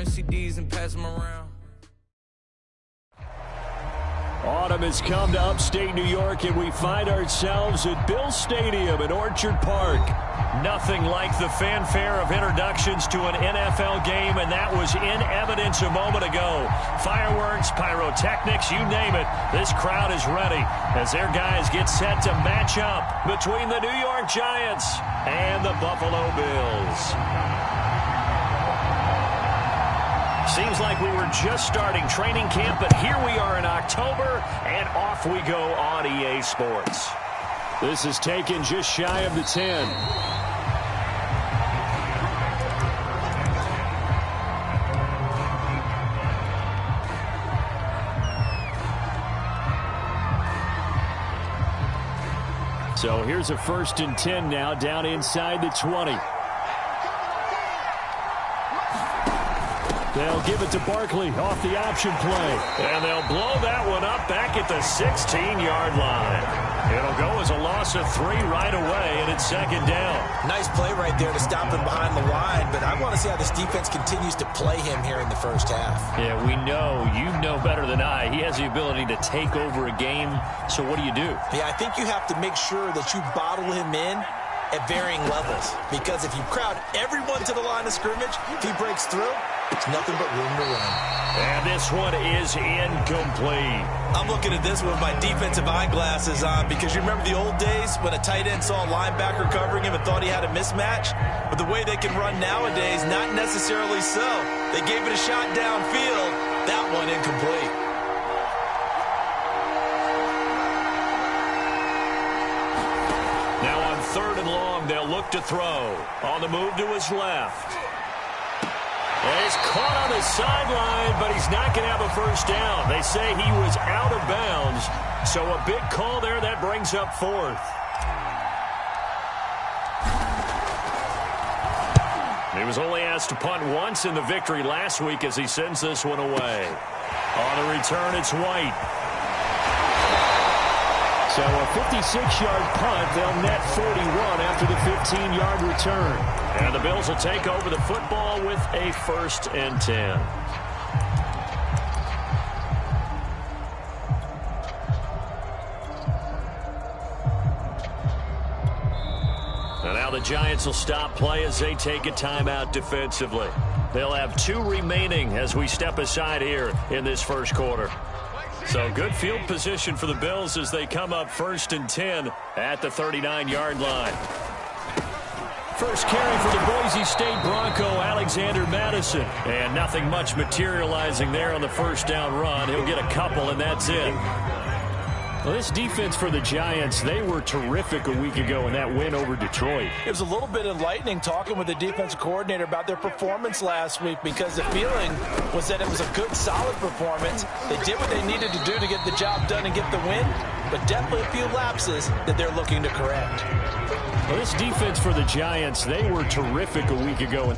burn CDs and pass them around. Autumn has come to upstate New York, and we find ourselves at Bill Stadium in Orchard Park. Nothing like the fanfare of introductions to an NFL game, and that was in evidence a moment ago. Fireworks, pyrotechnics, you name it. This crowd is ready as their guys get set to match up between the New York Giants and the Buffalo Bills. Seems like we were just starting training camp, but here we are in October, and off we go on EA Sports. This is taken just shy of the 10. So here's a 1st and 10 now, down inside the 20. They'll give it to Barkley off the option play. And they'll blow that one up back at the 16-yard line. It'll go as a loss of 3 right away, and it's 2nd down. Nice play right there to stop him behind the line, but I want to see how this defense continues to play him here in the first half. Yeah, we know. You know better than I. He has the ability to take over a game, so what do you do? Yeah, I think you have to make sure that you bottle him in at varying levels, because if you crowd everyone to the line of scrimmage, if he breaks through, it's nothing but room to run. And this one is incomplete. I'm looking at this with my defensive eyeglasses on, because you remember the old days when a tight end saw a linebacker covering him and thought he had a mismatch? But the way they can run nowadays, not necessarily so. They gave it a shot downfield. That one incomplete. Now on 3rd and long, they'll look to throw. On the move to his left. And he's caught on the sideline, but he's not going to have a first down. They say he was out of bounds, so a big call there that brings up 4th. He was only asked to punt once in the victory last week as he sends this one away. On the return, it's White. So a 56-yard punt, they'll net 41 after the 15-yard return. And the Bills will take over the football with a 1st and 10. And now the Giants will stop play as they take a timeout defensively. They'll have 2 remaining as we step aside here in this first quarter. So good field position for the Bills as they come up 1st and 10 at the 39-yard line. First carry for the Boise State Bronco, Alexander Madison. And nothing much materializing there on the first down run. He'll get a couple, and that's it. Well, this defense for the Giants, they were terrific a week ago in that win over Detroit. It was a little bit enlightening talking with the defensive coordinator about their performance last week, because the feeling was that it was a good, solid performance. They did what they needed to do to get the job done and get the win, but definitely a few lapses that they're looking to correct. Well, this defense for the Giants, they were terrific a week ago.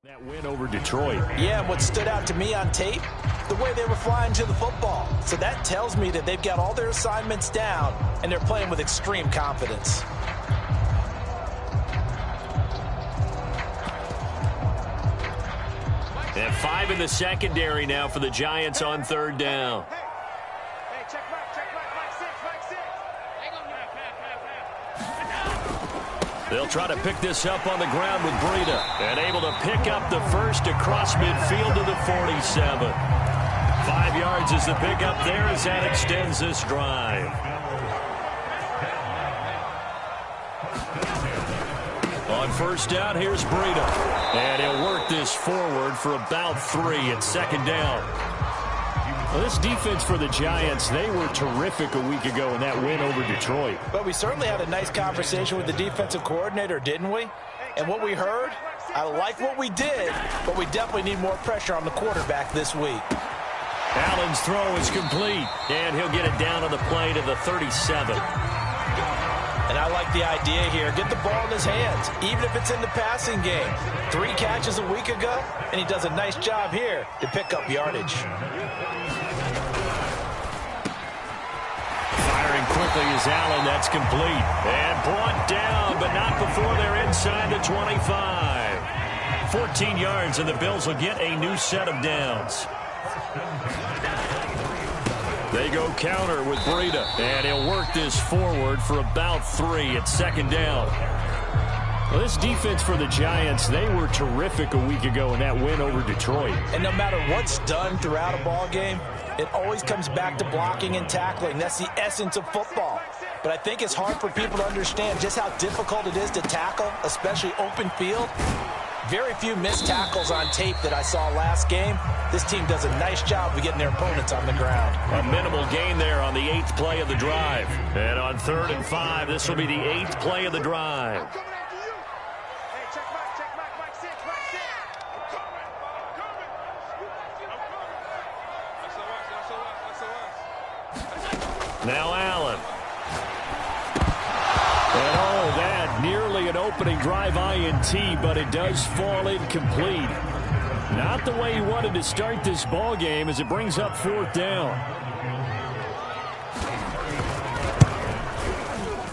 That win over Detroit. Yeah, and what stood out to me on tape, the way they were flying to the football. So that tells me that they've got all their assignments down, and they're playing with extreme confidence. And 5 in the secondary now for the Giants on 3rd down. They'll try to pick this up on the ground with Breida. And able to pick up the first across midfield to the 47. 5 yards is the pickup there as that extends this drive. On 1st down, here's Breida. And he'll work this forward for about 3 at 2nd down. Well, this defense for the Giants, they were terrific a week ago in that win over Detroit. But we certainly had a nice conversation with the defensive coordinator, didn't we? And what we heard, I like what we did, but we definitely need more pressure on the quarterback this week. Allen's throw is complete, and he'll get it down on the play to the 37. And I like the idea here. Get the ball in his hands, even if it's in the passing game. 3 catches a week ago, and he does a nice job here to pick up yardage. Firing quickly is Allen. That's complete. And brought down, but not before they're inside the 25. 14 yards, and the Bills will get a new set of downs. They go counter with Breida, and he'll work this forward for about 3 at second down. Well, this defense for the Giants, they were terrific a week ago in that win over Detroit. And no matter what's done throughout a ball game, it always comes back to blocking and tackling. That's the essence of football. But I think it's hard for people to understand just how difficult it is to tackle, especially open field. Very few missed tackles on tape that I saw last game. This team does a nice job of getting their opponents on the ground. A minimal gain there on the 8th play of the drive. And on 3rd and 5, this will be the 8th play of the drive. Now Allen. And oh, that nearly an opening drive INT, but it does fall incomplete. Not the way he wanted to start this ball game as it brings up 4th down.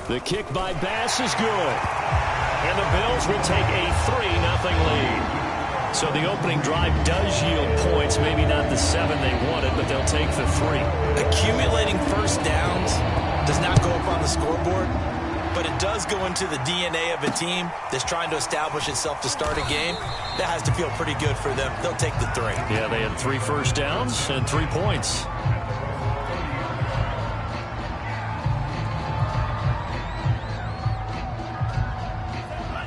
The kick by Bass is good. And the Bills will take a 3-0 lead. So the opening drive does yield points, maybe not the 7 they wanted, but they'll take the 3. Accumulating first downs does not go up on the scoreboard, but it does go into the DNA of a team that's trying to establish itself to start a game. That has to feel pretty good for them. They'll take the 3. Yeah, they had 3 first downs and 3 points.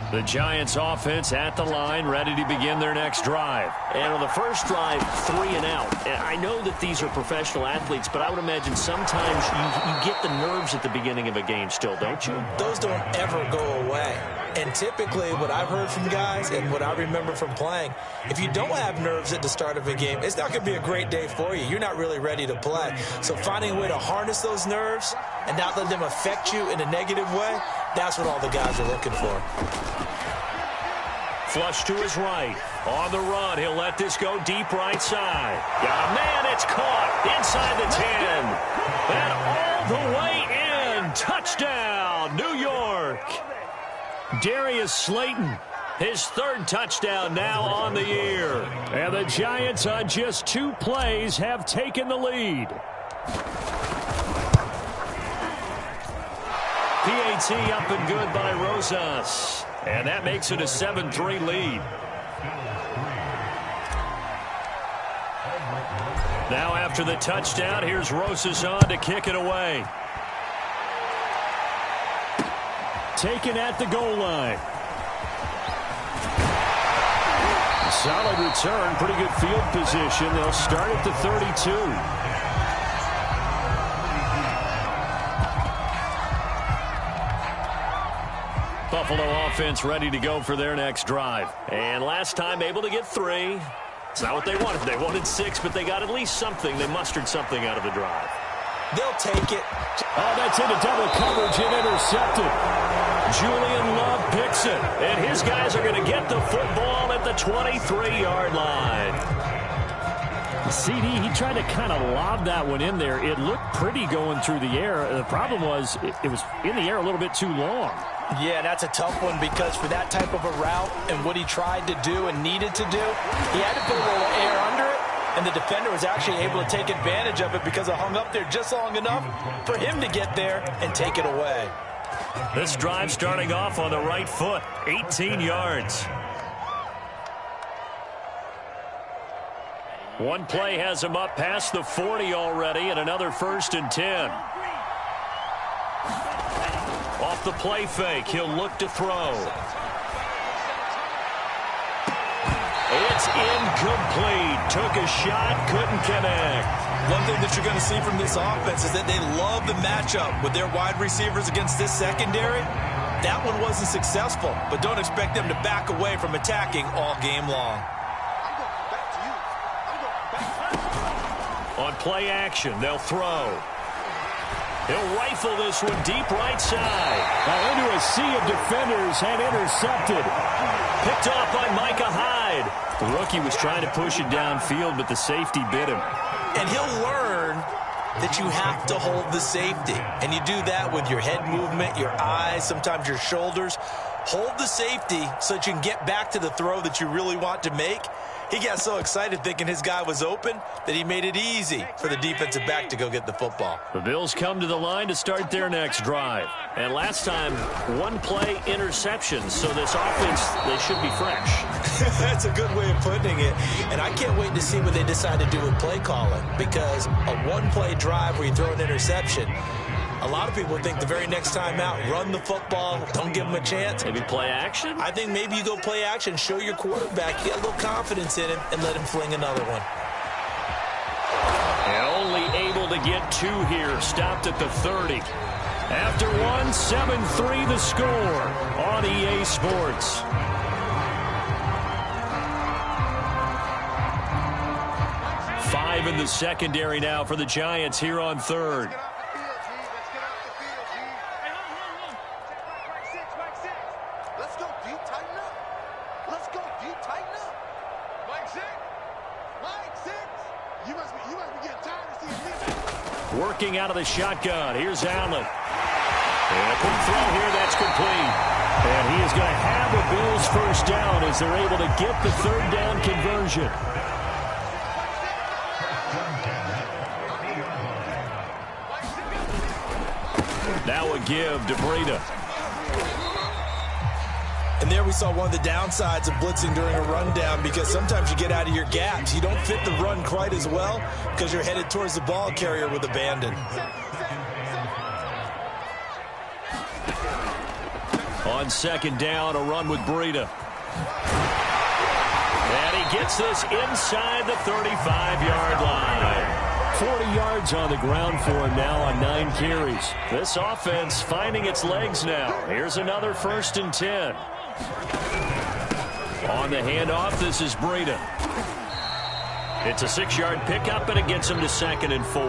The Giants offense at the line, ready to begin their next drive. And on the first drive, 3 and out. And I know that these are professional athletes, but I would imagine sometimes you get the nerves at the beginning of a game still, don't you? Those don't ever go away. And typically what I've heard from guys and what I remember from playing, if you don't have nerves at the start of a game, it's not going to be a great day for you. You're not really ready to play. So finding a way to harness those nerves and not let them affect you in a negative way, that's what all the guys are looking for. Flush to his right. On the run, he'll let this go deep right side. Got a man, it's caught inside the 10. And all the way in. Touchdown, New York. Darius Slayton, his 3rd touchdown now on the year. And the Giants on just 2 plays have taken the lead. PAT up and good by Rosas. And that makes it a 7-3 lead. Now after the touchdown, here's Rosas on to kick it away. Taken at the goal line. Solid return, pretty good field position. They'll start at the 32. Buffalo offense ready to go for their next drive. And last time able to get 3. It's not what they wanted. They wanted 6, but they got at least something. They mustered something out of the drive. They'll take it. Oh, that's into double coverage and intercepted. Julian Love picks it. And his guys are going to get the football at the 23-yard line. CD, he tried to kind of lob that one in there. It looked pretty going through the air. The problem was it was in the air a little bit too long. Yeah, that's a tough one because for that type of a route and what he tried to do and needed to do, he had to put a little air under it, and the defender was actually able to take advantage of it because it hung up there just long enough for him to get there and take it away. This drive starting off on the right foot, 18 yards. One play has him up past the 40 already, and another 1st and 10. Off the play fake, he'll look to throw. It's incomplete. Took a shot, couldn't connect. One thing that you're going to see from this offense is that they love the matchup with their wide receivers against this secondary. That one wasn't successful, but don't expect them to back away from attacking all game long. On play action, they'll throw. He'll rifle this one deep right side. Now into a sea of defenders and intercepted. Picked off by Micah Hyde. The rookie was trying to push it downfield, but the safety bit him. And he'll learn that you have to hold the safety. And you do that with your head movement, your eyes, sometimes your shoulders. Hold the safety so that you can get back to the throw that you really want to make. He got so excited thinking his guy was open that he made it easy for the defensive back to go get the football. The Bills come to the line to start their next drive. And last time, one play interception. So this offense, they should be fresh. That's a good way of putting it. And I can't wait to see what they decide to do with play calling. Because a one-play drive where you throw an interception, a lot of people think the very next time out, run the football, don't give them a chance. Maybe play action? I think maybe you go play action, show your quarterback, get a little confidence in him, and let him fling another one. And only able to get two here, stopped at the 30. After one, 7-3 the score on EA Sports. Five in the secondary now for the Giants here on third. Working out of the shotgun. Here's Allen. And a quick throw here. That's complete. And he is going to have a Bills first down as they're able to get the third down conversion. Now a give to Breida. And there we saw one of the downsides of blitzing during a rundown, because sometimes you get out of your gaps. You don't fit the run quite as well because you're headed towards the ball carrier with abandon. On second down, a run with Breida. And he gets this inside the 35-yard line. 40 yards on the ground for him now on 9 carries. This offense finding its legs now. Here's another 1st and 10. On the handoff, this is Breida. It's a 6-yard pickup, and it gets him to 2nd and 4.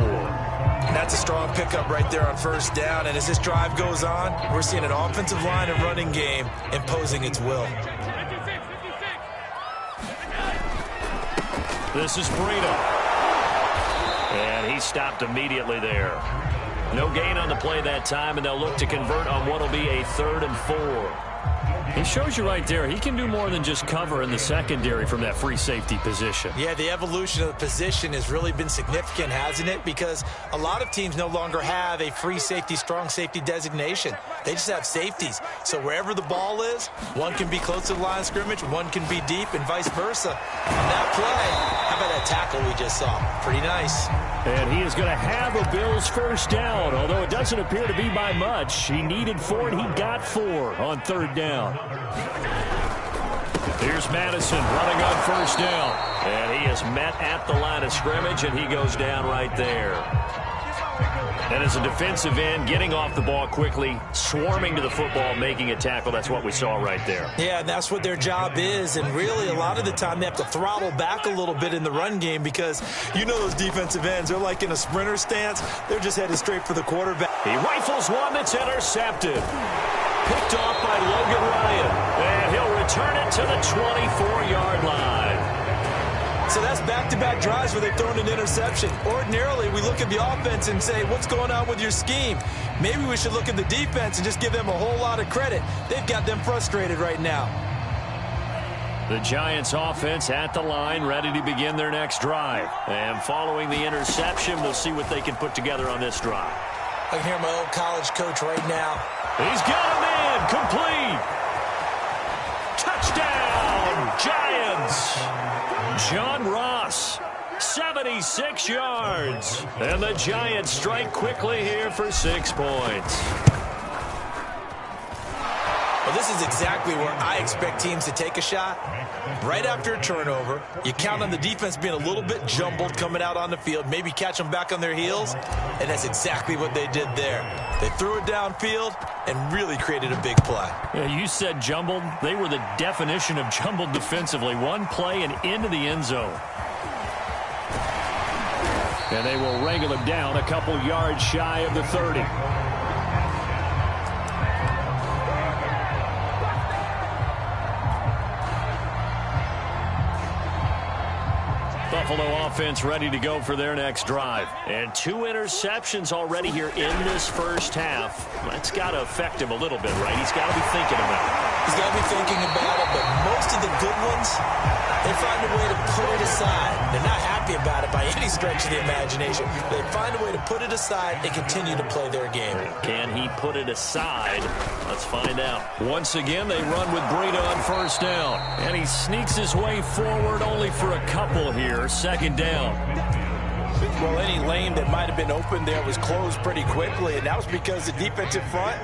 That's a strong pickup right there on first down. And as this drive goes on, we're seeing an offensive line and running game imposing its will. This is Breida. And he stopped immediately there. No gain on the play that time, and they'll look to convert on what will be a 3rd and 4. He shows you right there, he can do more than just cover in the secondary from that free safety position. Yeah, the evolution of the position has really been significant, hasn't it? Because a lot of teams no longer have a free safety, strong safety designation. They just have safeties. So wherever the ball is, one can be close to the line of scrimmage, one can be deep, and vice versa. On that play, how about that tackle we just saw? Pretty nice. And he is going to have a Bills first down, although it doesn't appear to be by much. He needed 4, and he got 4 on 3rd down. Here's Madison running on first down. And he is met at the line of scrimmage, and he goes down right there. And as a defensive end, getting off the ball quickly, swarming to the football, making a tackle, that's what we saw right there. Yeah, and that's what their job is. And really, a lot of the time, they have to throttle back a little bit in the run game, because you know those defensive ends, they're like in a sprinter stance. They're just headed straight for the quarterback. He rifles one that's intercepted. Picked off by Logan Ryan. And he'll return it to the 24-yard line. So that's back-to-back drives where they've thrown an interception. Ordinarily, we look at the offense and say, what's going on with your scheme? Maybe we should look at the defense and just give them a whole lot of credit. They've got them frustrated right now. The Giants offense at the line, ready to begin their next drive. And following the interception, we'll see what they can put together on this drive. I can hear my old college coach right now. He's got him in, complete. Touchdown, Giants. John Ross, 76 yards. And the Giants strike quickly here for 6 points. Well, this is exactly where I expect teams to take a shot. Right after a turnover, you count on the defense being a little bit jumbled coming out on the field, maybe catch them back on their heels, and that's exactly what they did there. They threw it downfield and really created a big play. Yeah, you said jumbled. They were the definition of jumbled defensively. One play and into the end zone. And they will wrangle him down a couple yards shy of the 30. Buffalo offense ready to go for their next drive. And 2 interceptions already here in this first half. That's got to affect him a little bit, right? He's got to be thinking about it. He's got to be thinking about it, but most of the good ones, they find a way to put it aside. They're not happy about it by any stretch of the imagination. They find a way to put it aside and continue to play their game. Can he put it aside? Let's find out. Once again, they run with Breida on first down. And he sneaks his way forward only for a couple here. Second down. Well, any lane that might have been open there was closed pretty quickly, and that was because the defensive front,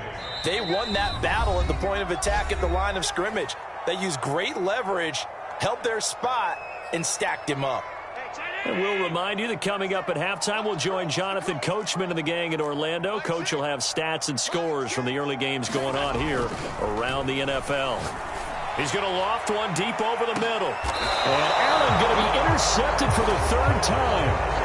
they won that battle at the point of attack at the line of scrimmage. They used great leverage, held their spot, and stacked him up. And we'll remind you that coming up at halftime, we'll join Jonathan Coachman and the gang in Orlando. Coach will have stats and scores from the early games going on here around the NFL. He's going to loft one deep over the middle. And Allen going to be intercepted for the 3rd time.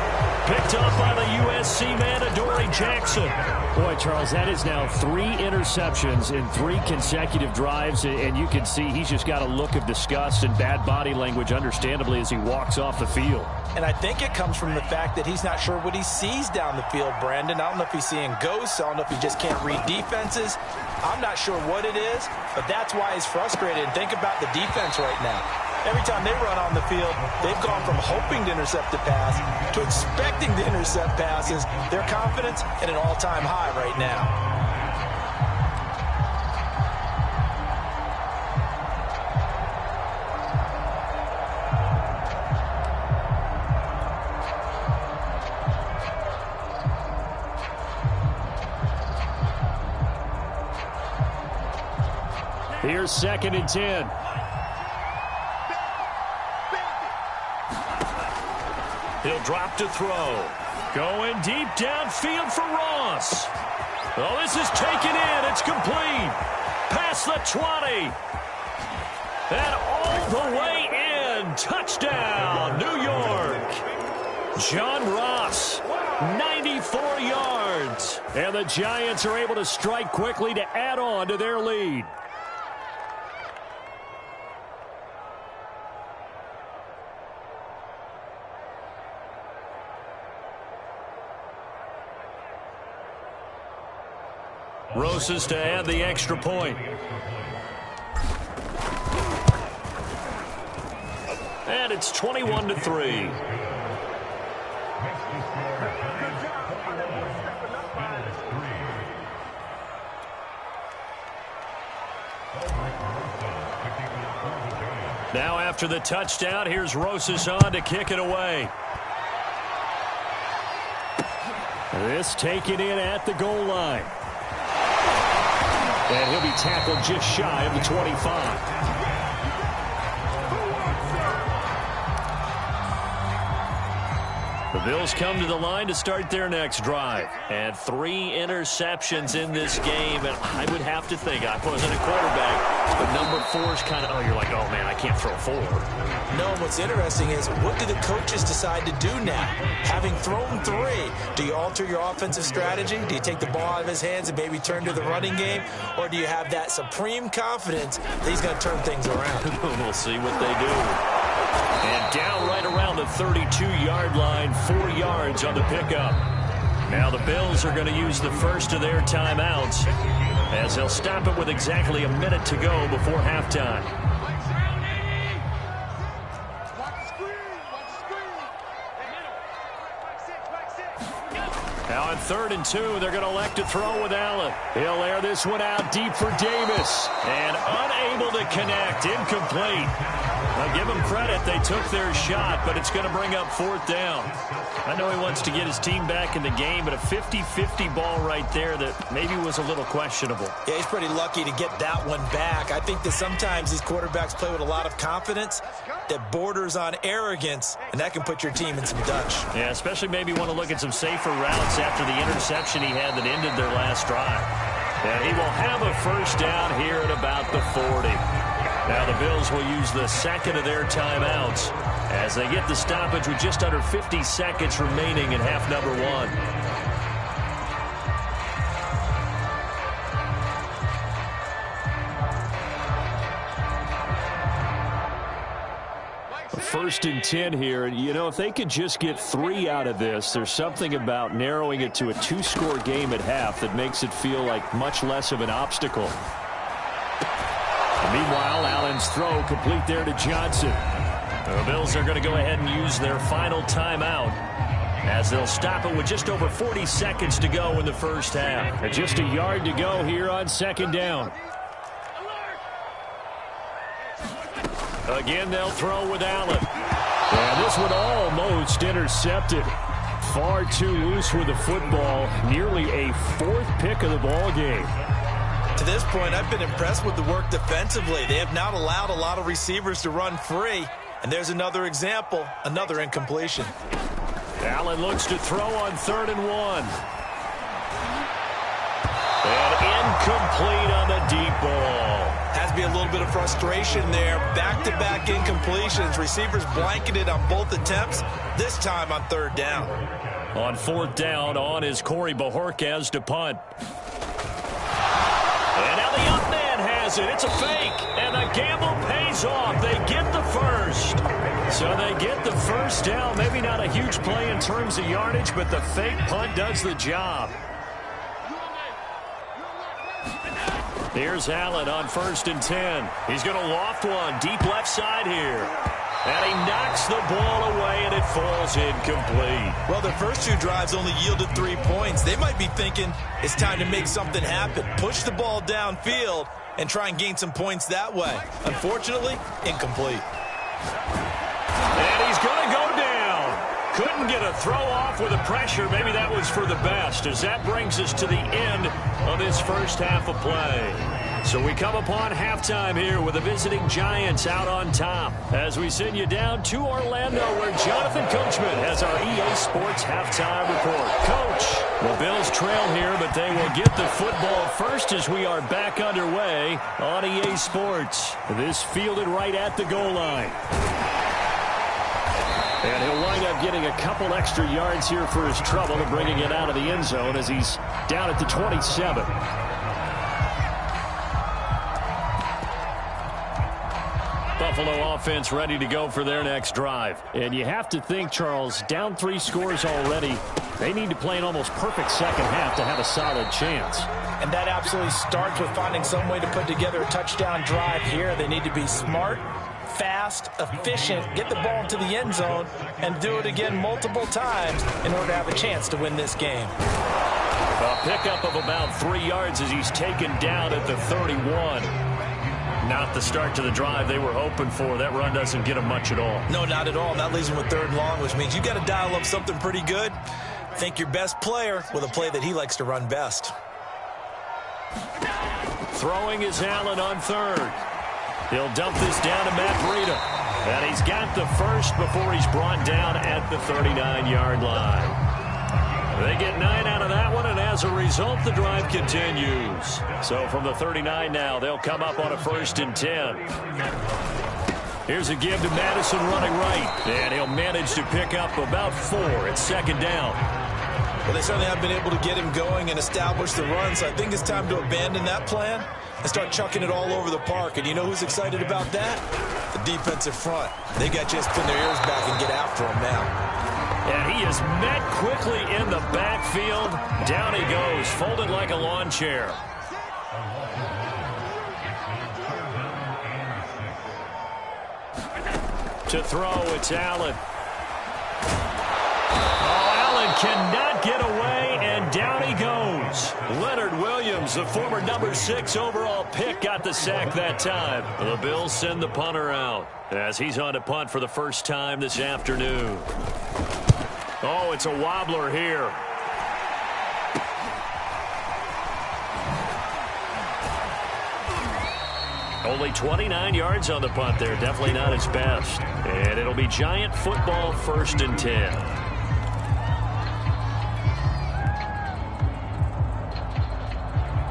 Picked up by the USC man, Adoree Jackson. Boy, Charles, that is now 3 interceptions in 3 consecutive drives, and you can see he's just got a look of disgust and bad body language, understandably, as he walks off the field. And I think it comes from the fact that he's not sure what he sees down the field, Brandon. I don't know if he's seeing ghosts. I don't know if he just can't read defenses. I'm not sure what it is, but that's why he's frustrated. And think about the defense right now. Every time they run on the field, they've gone from hoping to intercept a pass to expecting to intercept passes. Their confidence at an all-time high right now. Here's 2nd and 10. He'll drop to throw. Going deep downfield for Ross. Oh, this is taken in. It's complete. Past the 20. And all the way in. Touchdown, New York. John Ross, 94 yards. And the Giants are able to strike quickly to add on to their lead. Rosas to add the extra point. And it's 21-3. Now after the touchdown, here's Rosas on to kick it away. This taken in at the goal line. And he'll be tackled just shy of the 25. The Bills come to the line to start their next drive. And 3 interceptions in this game. And I would have to think, I wasn't a quarterback, but number 4 is kind of, oh, you're like, oh, man, I can't throw 4. No, what's interesting is what do the coaches decide to do now? Having thrown 3, do you alter your offensive strategy? Do you take the ball out of his hands and maybe turn to the running game? Or do you have that supreme confidence that he's going to turn things around? We'll see what they do. And down right around the 32-yard line, 4 yards on the pickup. Now the Bills are going to use the first of their timeouts as they'll stop it with exactly a minute to go before halftime. Now on 3rd and 2, they're going to elect to throw with Allen. He'll air this one out deep for Davis. And unable to connect, incomplete. I'll give them credit. They took their shot, but it's going to bring up 4th down. I know he wants to get his team back in the game, but a 50-50 ball right there that maybe was a little questionable. Yeah, he's pretty lucky to get that one back. I think that sometimes these quarterbacks play with a lot of confidence that borders on arrogance, and that can put your team in some Dutch. Yeah, especially maybe want to look at some safer routes after the interception he had that ended their last drive. And he will have a 1st down here at about the 40. Now the Bills will use the second of their timeouts as they get the stoppage with just under 50 seconds remaining in half number 1. 1st and 10 here, and you know, if they could just get 3 out of this, there's something about narrowing it to a 2-score game at half that makes it feel like much less of an obstacle. Meanwhile, Allen's throw complete there to Johnson. The Bills are going to go ahead and use their final timeout as they'll stop it with just over 40 seconds to go in the 1st half. And just a yard to go here on 2nd down. Again, they'll throw with Allen. And this one almost intercepted. Far too loose with the football. Nearly a 4th pick of the ball game. To this point, I've been impressed with the work defensively. They have not allowed a lot of receivers to run free. And there's another example, another incompletion. Allen looks to throw on 3rd and 1. And incomplete on the deep ball. Has to be a little bit of frustration there. Back-to-back incompletions. Receivers blanketed on both attempts, this time on 3rd down. On 4th down, on is Corey Bojorquez to punt. And now the up man has it. It's a fake. And the gamble pays off. They get the 1st. So they get the 1st down. Maybe not a huge play in terms of yardage, but the fake punt does the job. Here's Allen on 1st and 10. He's going to loft one deep left side here. And he knocks the ball away, and it falls incomplete. Well, their first 2 drives only yielded 3 points. They might be thinking it's time to make something happen. Push the ball downfield and try and gain some points that way. Unfortunately, incomplete. And he's going to go down. Couldn't get a throw off with the pressure. Maybe that was for the best, as that brings us to the end of this 1st half of play. So we come upon halftime here with the visiting Giants out on top as we send you down to Orlando, where Jonathan Coachman has our EA Sports halftime report. Coach, the Bills trail here, but they will get the football first as we are back underway on EA Sports. This fielded right at the goal line. And he'll wind up getting a couple extra yards here for his trouble and bringing it out of the end zone as he's down at the 27. Buffalo offense ready to go for their next drive. And you have to think, Charles, down 3 scores already. They need to play an almost perfect 2nd half to have a solid chance. And that absolutely starts with finding some way to put together a touchdown drive here. They need to be smart, fast, efficient, get the ball into the end zone, and do it again multiple times in order to have a chance to win this game. A pickup of about 3 yards as he's taken down at the 31. Not the start to the drive they were hoping for. That run doesn't get them much at all. No, not at all. That leaves them with 3rd and long, which means you got to dial up something pretty good. Think your best player with a play that he likes to run best. Throwing is Allen on 3rd. He'll dump this down to Matt Breida. And he's got the 1st before he's brought down at the 39-yard line. They get 9 out of that one, and as a result, the drive continues. So from the 39 now, they'll come up on a 1st and 10. Here's a give to Madison running right, and he'll manage to pick up about 4. It's 2nd down. Well, they certainly have been able to get him going and establish the run, so I think it's time to abandon that plan and start chucking it all over the park. And you know who's excited about that? The defensive front. They got just pin their ears back and get after him now. And he is met quickly in the backfield. Down he goes, folded like a lawn chair. To throw, it's Allen. Oh, Allen cannot get away, and down he goes. Leonard Williams Williams, the former number 6 overall pick, got the sack that time. The Bills send the punter out as he's on to punt for the first time this afternoon. Oh, it's a wobbler here. Only 29 yards on the punt there. Definitely not his best. And it'll be Giant football, 1st and 10.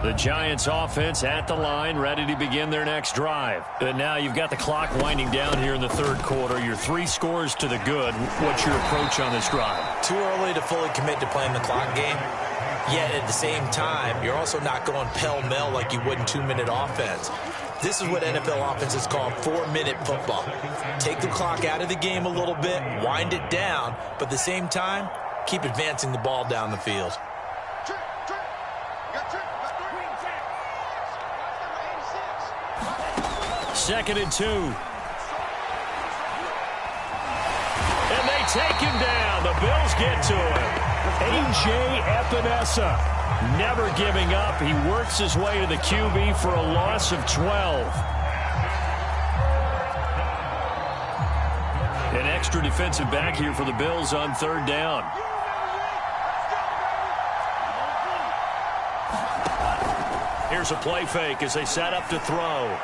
The Giants offense at the line, ready to begin their next drive. And now you've got the clock winding down here in the 3rd quarter. You're 3 scores to the good. What's your approach on this drive? Too early to fully commit to playing the clock game. Yet at the same time, you're also not going pell-mell like you would in 2-minute offense. This is what NFL offenses call 4-minute football. Take the clock out of the game a little bit, wind it down, but at the same time, keep advancing the ball down the field. 2nd and 2. And they take him down. The Bills get to him. A.J. Epinesa never giving up. He works his way to the QB for a loss of 12. An extra defensive back here for the Bills on 3rd down. Here's a play fake as they set up to throw.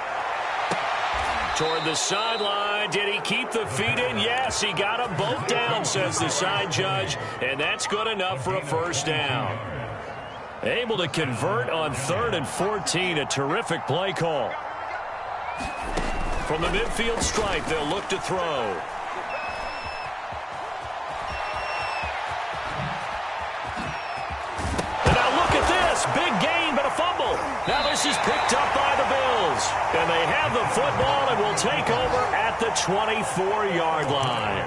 Toward the sideline. Did he keep the feet in? Yes, he got them both down, says the side judge, and that's good enough for a 1st down. Able to convert on 3rd and 14. A terrific play call. From the midfield stripe, they'll look to throw. And now look at this. Big gain, but a fumble. Now this is picked up by the Bills. And they have the football and will take over at the 24-yard line.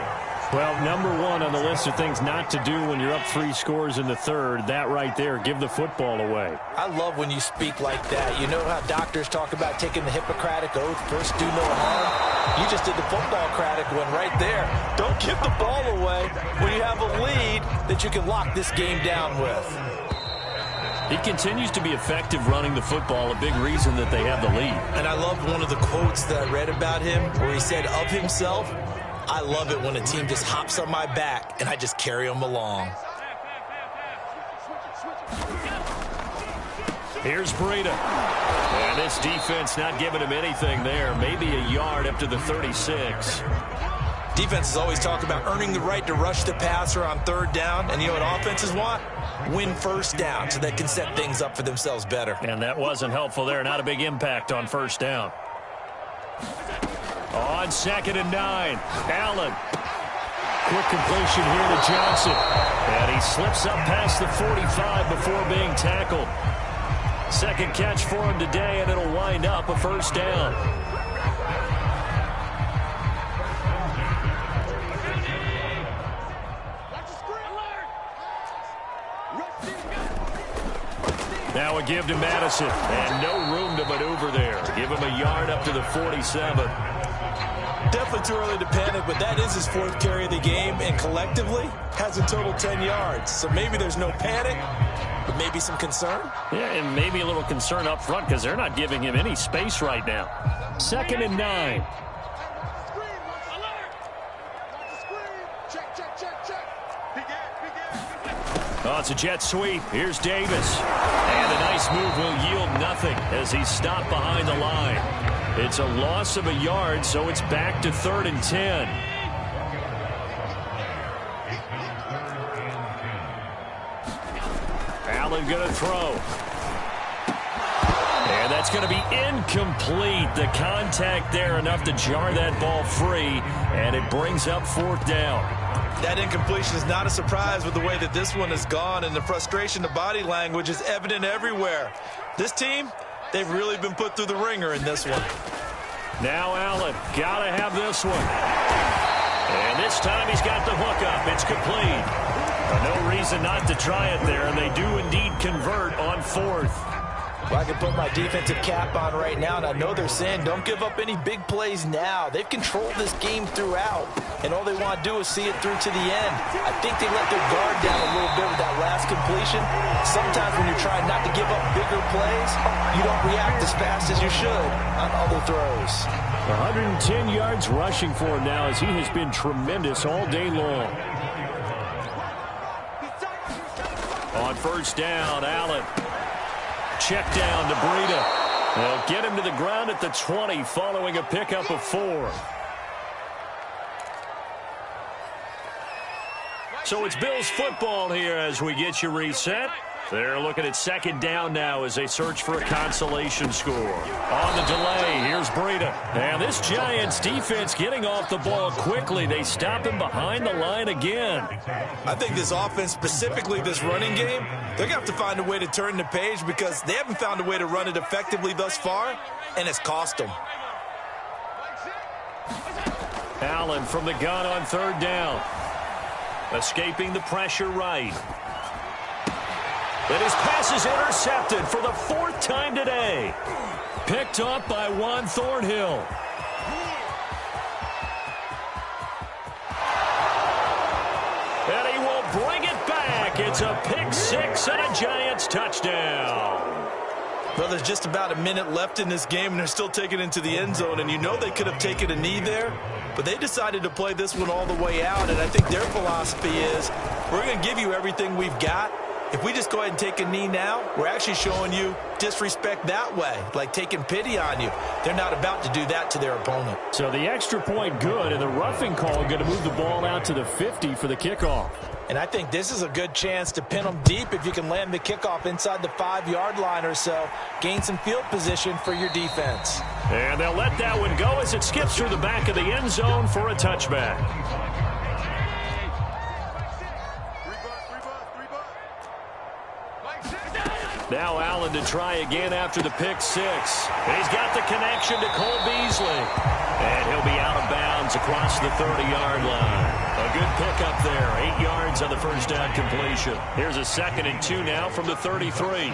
Well, number 1 on the list of things not to do when you're up 3 scores in the 3rd, that right there, give the football away. I love when you speak like that. You know how doctors talk about taking the Hippocratic Oath, first do no harm? You just did the football-cratic one right there. Don't give the ball away when you have a lead that you can lock this game down with. He continues to be effective running the football, a big reason that they have the lead. And I love one of the quotes that I read about him where he said of himself, I love it when a team just hops on my back and I just carry them along. Here's Breida. And this defense not giving him anything there. Maybe a yard up to the 36. Defenses always talk about earning the right to rush the passer on 3rd down. And you know what offenses want? Win 1st down so they can set things up for themselves better. And that wasn't helpful there. Not a big impact on 1st down. On 2nd and 9. Allen. Quick completion here to Johnson. And he slips up past the 45 before being tackled. 2nd catch for him today, and it'll wind up a 1st down. Now a give to Madison, and no room to maneuver there. Give him a yard up to the 47. Definitely too early to panic, but that is his 4th carry of the game, and collectively has a total 10 yards. So maybe there's no panic, but maybe some concern. Yeah, and maybe a little concern up front because they're not giving him any space right now. 2nd and 9. Oh, it's a jet sweep. Here's Davis. And a nice move will yield nothing as he's stopped behind the line. It's a loss of a yard, so it's back to 3rd and 10. Allen going to throw. And that's going to be incomplete. The contact there enough to jar that ball free, and it brings up 4th down. That incompletion is not a surprise with the way that this one has gone, and the frustration, the body language is evident everywhere. This team, they've really been put through the ringer in this one. Now Allen, got to have this one. And this time he's got the hook up. It's complete. No reason not to try it there, and they do indeed convert on 4th. Well, I can put my defensive cap on right now, and I know they're saying don't give up any big plays now. They've controlled this game throughout, and all they want to do is see it through to the end. I think they let their guard down a little bit with that last completion. situation, sometimes when you're trying not to give up bigger plays, you don't react as fast as you should on other throws. 110 yards rushing for him now as he has been tremendous all day long. On first down, Allen. Check down to Breida. They'll get him to the ground at the 20 following a pickup of 4. So it's Bills football here as we get you reset. They're looking at second down now as they search for a consolation score. On the delay, here's Breida. And this Giants defense getting off the ball quickly. They stop him behind the line again. I think this offense, specifically this running game, they're going to have to find a way to turn the page because they haven't found a way to run it effectively thus far, and it's cost them. Allen from the gun on third down. Escaping the pressure right. And his pass is intercepted for the 4th time today. Picked up by Juan Thornhill. And he will bring it back. It's a pick 6 and a Giants touchdown. Well, there's just about a minute left in this game, and they're still taking it into the end zone. And you know they could have taken a knee there, but they decided to play this one all the way out. And I think their philosophy is, we're going to give you everything we've got. If we just go ahead and take a knee now, we're actually showing you disrespect that way, like taking pity on you. They're not about to do that to their opponent. So the extra point good, and the roughing call going to move the ball out to the 50 for the kickoff. And I think this is a good chance to pin them deep if you can land the kickoff inside the 5-yard line or so. Gain some field position for your defense. And they'll let that one go as it skips through the back of the end zone for a touchback. Now Allen to try again after the pick 6. He's got the connection to Cole Beasley. And he'll be out of bounds across the 30-yard line. A good pickup there. 8 yards on the first down completion. Here's a 2nd and 2 now from the 33.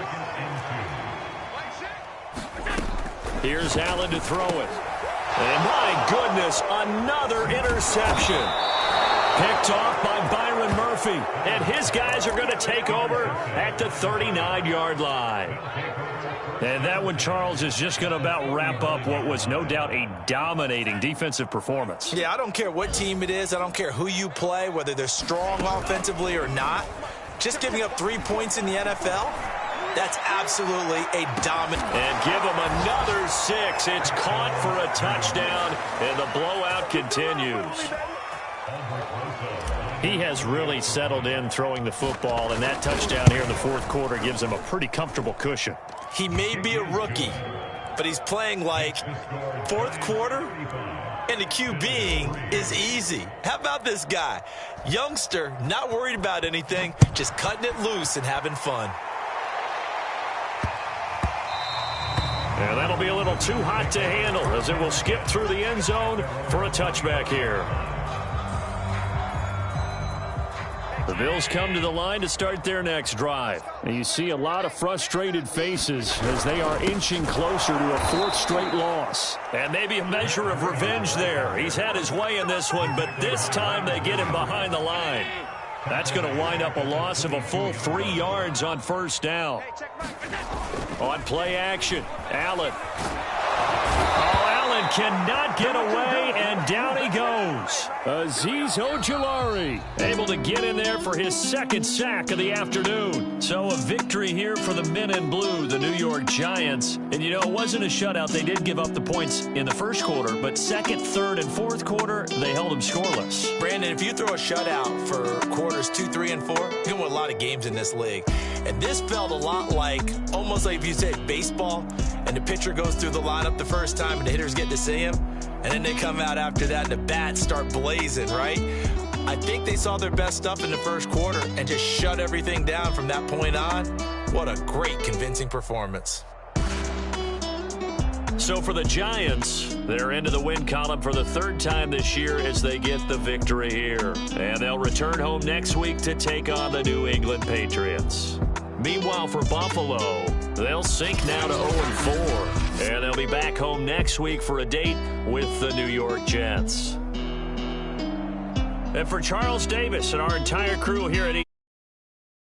Here's Allen to throw it. And my goodness, another interception. Picked off by Byron Murphy. And his guys are going to take over at the 39-yard line. And that one, Charles, is just going to about wrap up what was no doubt a dominating defensive performance. Yeah, I don't care what team it is. I don't care who you play, whether they're strong offensively or not. Just giving up 3 points in the NFL, that's absolutely a dominant. And give them another 6. It's caught for a touchdown, and the blowout continues. He has really settled in throwing the football, and that touchdown here in the 4th quarter gives him a pretty comfortable cushion. He may be a rookie, but he's playing like 4th quarter, and the QBing is easy. How about this guy? Youngster, not worried about anything, just cutting it loose and having fun. And that'll be a little too hot to handle as it will skip through the end zone for a touchback here. The Bills come to the line to start their next drive. And you see a lot of frustrated faces as they are inching closer to a 4th straight loss. And maybe a measure of revenge there. He's had his way in this one, but this time they get him behind the line. That's going to wind up a loss of a full 3 yards on first down. On play action, Allen. Oh, Allen cannot get away, and down he goes. Azeez Ojulari able to get in there for his 2nd sack of the afternoon. So a victory here for the men in blue, the New York Giants. And, you know, it wasn't a shutout. They did give up the points in the 1st quarter, but 2nd, 3rd, and 4th quarter, they held them scoreless. Brandon, if you throw a shutout for quarters 2, 3, and 4, you're going to win a lot of games in this league. And this felt a lot like, almost like if you say baseball, and the pitcher goes through the lineup the first time and the hitters get to see him, and then they come out after that and the bats start blazing, right? I think they saw their best stuff in the 1st quarter and just shut everything down from that point on. What a great, convincing performance. So for the Giants, they're into the win column for the 3rd time this year as they get the victory here. And they'll return home next week to take on the New England Patriots. Meanwhile, for Buffalo, they'll sink now to 0-4. And they'll be back home next week for a date with the New York Jets. And for Charles Davis and our entire crew here at